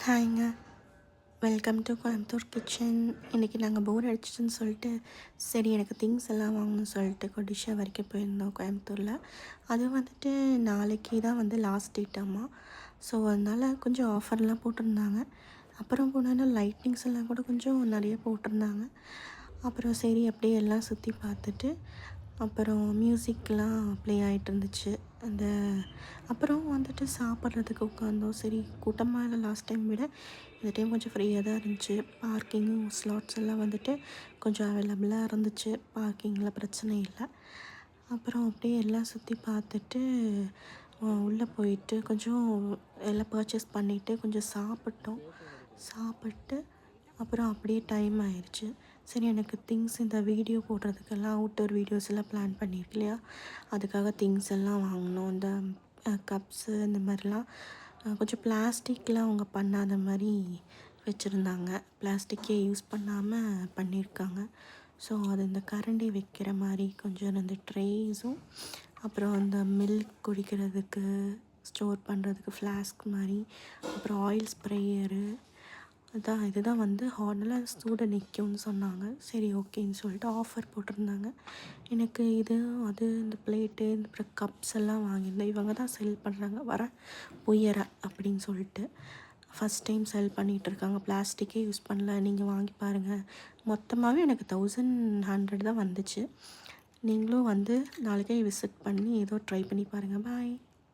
ஹாய்ங்க. Welcome to Coimbatore kitchen. இன்றைக்கி நாங்கள் போர் அடிச்சிச்சுன்னு சொல்லிட்டு சரி எனக்கு திங்ஸ் எல்லாம் வாங்கணும்னு சொல்லிட்டு கொடிஷா வரைக்கும் போயிருந்தோம் கோயம்புத்தூரில். அது வந்துட்டு நாளைக்கு தான் வந்து லாஸ்ட் டேட்டாமா. ஸோ அதனால் கொஞ்சம் ஆஃபர்லாம் போட்டிருந்தாங்க. அப்புறம் போனோன்னா லைட்னிங்ஸ் எல்லாம் கூட கொஞ்சம் நிறைய போட்டிருந்தாங்க. அப்புறம் சரி அப்படியே எல்லாம் சுற்றி பார்த்துட்டு அப்புறம் மியூசிக்லாம் ப்ளே ஆகிட்டு இருந்துச்சு. அந்த அப்புறம் வந்துட்டு சாப்பிட்றதுக்கு உட்காந்தோம். சரி கூட்டமாக இல்லை லாஸ்ட் டைம் விட இந்த டைம் கொஞ்சம் ஃப்ரீயாக தான் இருந்துச்சு. பார்க்கிங்கும் ஸ்லாட்ஸ் எல்லாம் வந்துட்டு கொஞ்சம் அவைலபிளாக இருந்துச்சு. பார்க்கிங்கில் பிரச்சனை இல்லை. அப்புறம் அப்படியே எல்லாம் சுற்றி பார்த்துட்டு உள்ளே போயிட்டு கொஞ்சம் எல்லாம் பர்ச்சேஸ் பண்ணிவிட்டு கொஞ்சம் சாப்பிட்டு அப்புறம் அப்படியே டைம் ஆயிடுச்சு. சரி எனக்கு திங்ஸ் இந்த வீடியோ போடுறதுக்கெல்லாம் அவுட்டோர் வீடியோஸ் எல்லாம் பிளான் பண்ணியிருக்கு இல்லையா, அதுக்காக திங்ஸ் எல்லாம் வாங்கணும். இந்த கப்ஸு இந்த மாதிரிலாம் கொஞ்சம் பிளாஸ்டிக்லாம் அவங்க பண்ணாத மாதிரி வச்சுருந்தாங்க. பிளாஸ்டிக்கே யூஸ் பண்ணாமல் பண்ணியிருக்காங்க. ஸோ அது இந்த கரண்டி வைக்கிற மாதிரி கொஞ்சம் இந்த ட்ரேஸும் அப்புறம் அந்த மில்க் குடிக்கிறதுக்கு ஸ்டோர் பண்ணுறதுக்கு ஃப்ளாஸ்க் மாதிரி அப்புறம் ஆயில் ஸ்ப்ரேயரு இதுதான் வந்து ஹார்டெலாம் சூடு நிற்கும்னு சொன்னாங்க. சரி ஓகேன்னு சொல்லிட்டு ஆஃபர் போட்டிருந்தாங்க. எனக்கு இது அது இந்த பிளேட்டு அப்புறம் கப்ஸ் எல்லாம் வாங்கியிருந்தேன். இவங்க தான் செல் பண்ணுறாங்க வர உயர அப்படின்னு சொல்லிட்டு ஃபஸ்ட் டைம் செல் பண்ணிகிட்ருக்காங்க. பிளாஸ்டிக்கே யூஸ் பண்ணல, நீங்கள் வாங்கி பாருங்கள். மொத்தமாகவே எனக்கு 1100 தான் வந்துச்சு. நீங்களும் வந்து நாளைக்கே விசிட் பண்ணி ஏதோ ட்ரை பண்ணி பாருங்கள். பாய்.